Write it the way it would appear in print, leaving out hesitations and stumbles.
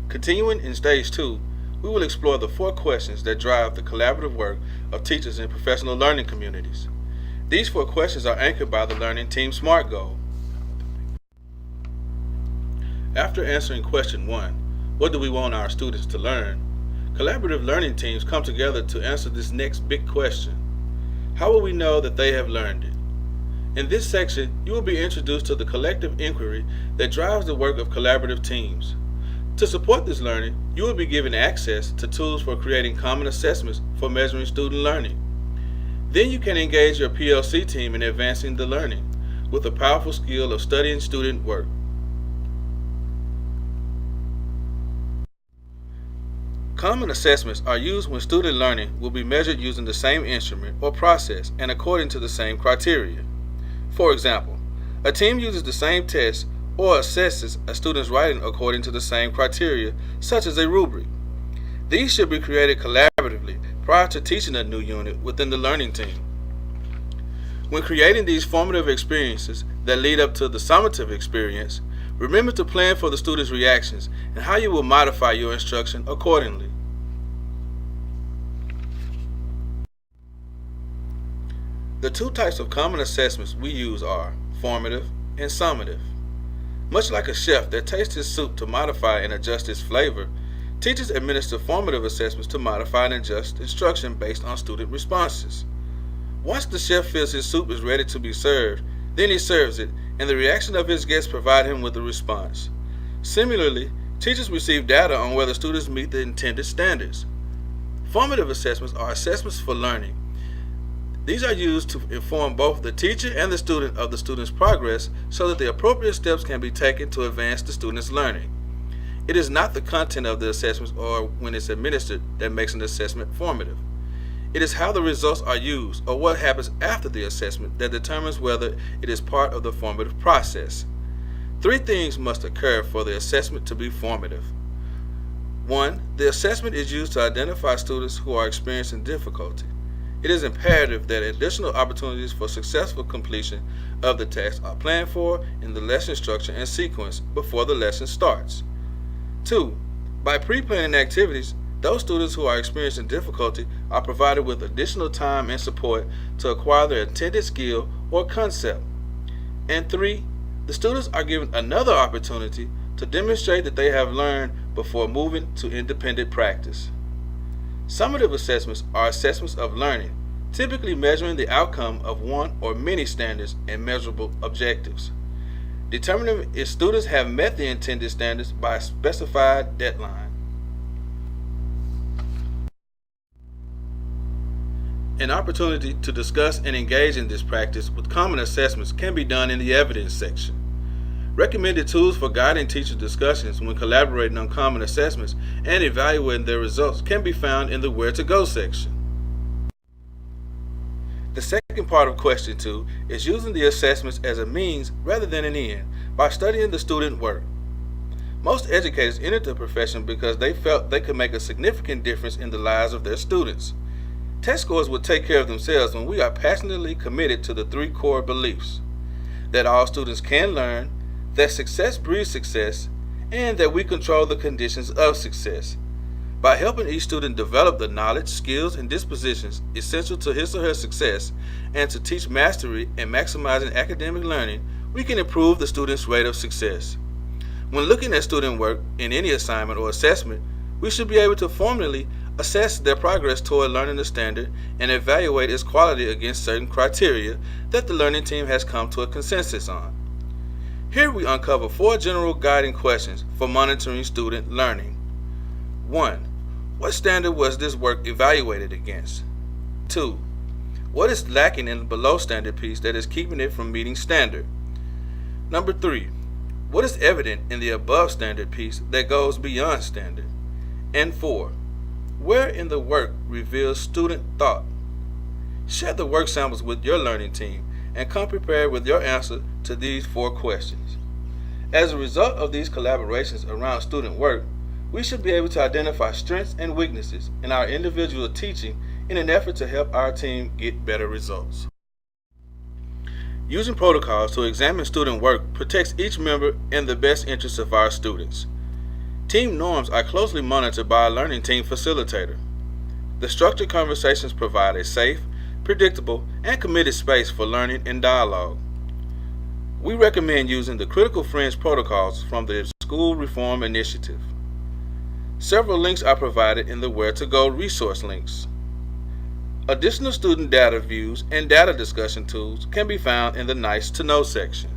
Continuing in Stage 2, we will explore the 4 questions that drive the collaborative work of teachers in professional learning communities. These 4 questions are anchored by the Learning Team SMART goal. After answering question 1, what do we want our students to learn? Collaborative learning teams come together to answer this next big question. How will we know that they have learned it? In this section, you will be introduced to the collective inquiry that drives the work of collaborative teams. To support this learning, you will be given access to tools for creating common assessments for measuring student learning. Then you can engage your PLC team in advancing the learning with the powerful skill of studying student work. Common assessments are used when student learning will be measured using the same instrument or process and according to the same criteria. For example, a team uses the same test or assesses a student's writing according to the same criteria, such as a rubric. These should be created collaboratively prior to teaching a new unit within the learning team. When creating these formative experiences that lead up to the summative experience, remember to plan for the students' reactions and how you will modify your instruction accordingly. The 2 types of common assessments we use are formative and summative. Much like a chef that tastes his soup to modify and adjust its flavor, teachers administer formative assessments to modify and adjust instruction based on student responses. Once the chef feels his soup is ready to be served, then he serves it, and the reaction of his guests provide him with a response. Similarly, teachers receive data on whether students meet the intended standards. Formative assessments are assessments for learning. These are used to inform both the teacher and the student of the student's progress so that the appropriate steps can be taken to advance the student's learning. It is not the content of the assessments or when it's administered that makes an assessment formative. It is how the results are used or what happens after the assessment that determines whether it is part of the formative process. 3 things must occur for the assessment to be formative. 1. The assessment is used to identify students who are experiencing difficulty. It is imperative that additional opportunities for successful completion of the task are planned for in the lesson structure and sequence before the lesson starts. 2. By pre-planning activities, those students who are experiencing difficulty are provided with additional time and support to acquire their intended skill or concept. And 3. The students are given another opportunity to demonstrate that they have learned before moving to independent practice. Summative assessments are assessments of learning, typically measuring the outcome of one or many standards and measurable objectives, determining if students have met the intended standards by a specified deadline. An opportunity to discuss and engage in this practice with common assessments can be done in the evidence section. Recommended tools for guiding teacher discussions when collaborating on common assessments and evaluating their results can be found in the Where to Go section. The second part of question 2 is using the assessments as a means rather than an end by studying the student work. Most educators entered the profession because they felt they could make a significant difference in the lives of their students. Test scores will take care of themselves when we are passionately committed to the 3 core beliefs: that all students can learn, that success breeds success, and that we control the conditions of success. By helping each student develop the knowledge, skills, and dispositions essential to his or her success, and to teach mastery and maximizing academic learning, we can improve the student's rate of success. When looking at student work in any assignment or assessment, we should be able to formally assess their progress toward learning the standard and evaluate its quality against certain criteria that the learning team has come to a consensus on. Here we uncover 4 general guiding questions for monitoring student learning. 1. What standard was this work evaluated against? 2. What is lacking in the below standard piece that is keeping it from meeting standard? Number 3. What is evident in the above standard piece that goes beyond standard? And 4. Where in the work reveals student thought? Share the work samples with your learning team and come prepared with your answer to these 4 questions. As a result of these collaborations around student work, we should be able to identify strengths and weaknesses in our individual teaching in an effort to help our team get better results. Using protocols to examine student work protects each member in the best interests of our students. Team norms are closely monitored by a learning team facilitator. The structured conversations provide a safe, predictable, and committed space for learning and dialogue. We recommend using the critical fringe protocols from the School Reform Initiative. Several links are provided in the Where to Go resource links. Additional student data views and data discussion tools can be found in the Nice to Know section.